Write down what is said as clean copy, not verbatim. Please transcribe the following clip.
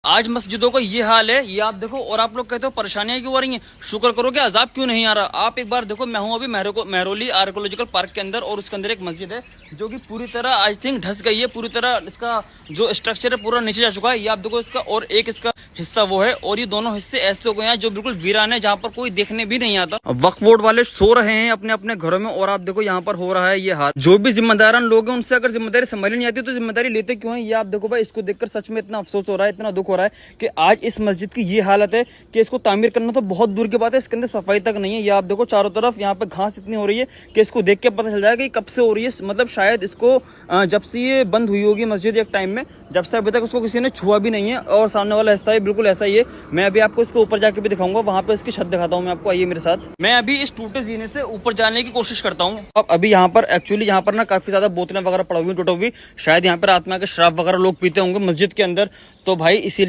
आज मस्जिदों का ये हाल है, ये आप देखो। और आप लोग कहते हो परेशानियां क्यों आ रही हैं, शुक्र करो कि अजाब क्यों नहीं आ रहा। आप एक बार देखो, मैं हूं अभी मेहरौली आर्कोलॉजिकल पार्क के अंदर, और उसके अंदर एक मस्जिद है जो कि पूरी तरह आई थिंक धस गई है। पूरी तरह इसका जो स्ट्रक्चर है पूरा नीचे जा चुका है। ये आप देखो इसका, और एक इसका हिस्सा वो है, और ये दोनों हिस्से ऐसे हो गए हैं जो बिल्कुल वीरान है, जहाँ पर कोई देखने भी नहीं आता। वक्फ बोर्ड वाले सो रहे हैं अपने अपने घरों में, और आप देखो यहाँ पर हो रहा है ये हाल। जो भी जिम्मेदारान लोग हैं उनसे अगर जिम्मेदारी संभाली नहीं आती तो जिम्मेदारी लेते क्यों है। ये आप देखो भाई, इसको देखकर सच में इतना अफसोस हो रहा है, इतना दुख हो रहा है कि आज इस मस्जिद की ये हालत है कि इसको तामीर करना तो बहुत दूर की बात है, इसके अंदर सफाई तक नहीं है। ये आप देखो चारों तरफ यहाँ पे घास इतनी हो रही है कि इसको देख के पता चल जाएगा कि कब से हो रही है। मतलब शायद इसको जब से ये बंद हुई होगी मस्जिद एक टाइम में, जब से अभी तक उसको किसी ने छुआ भी नहीं है। और सामने वाला हिस्सा बिल्कुल ऐसा ही है। मैं अभी आपको इसके ऊपर जाके भी दिखाऊंगा, वहां पे इसकी छत दिखाता हूँ मैं आपको, आइए मेरे साथ। मैं अभी इस टूटे जीने से ऊपर जाने की कोशिश करता हूँ। अब अभी यहाँ पर एक्चुअली यहाँ पर ना काफी ज्यादा बोतलें वगैरह पड़ी हुई टूटी हुई, शायद यहाँ पर आत्मा के शराब वगैरह लोग पीते होंगे मस्जिद के अंदर। तो भाई इसीलिए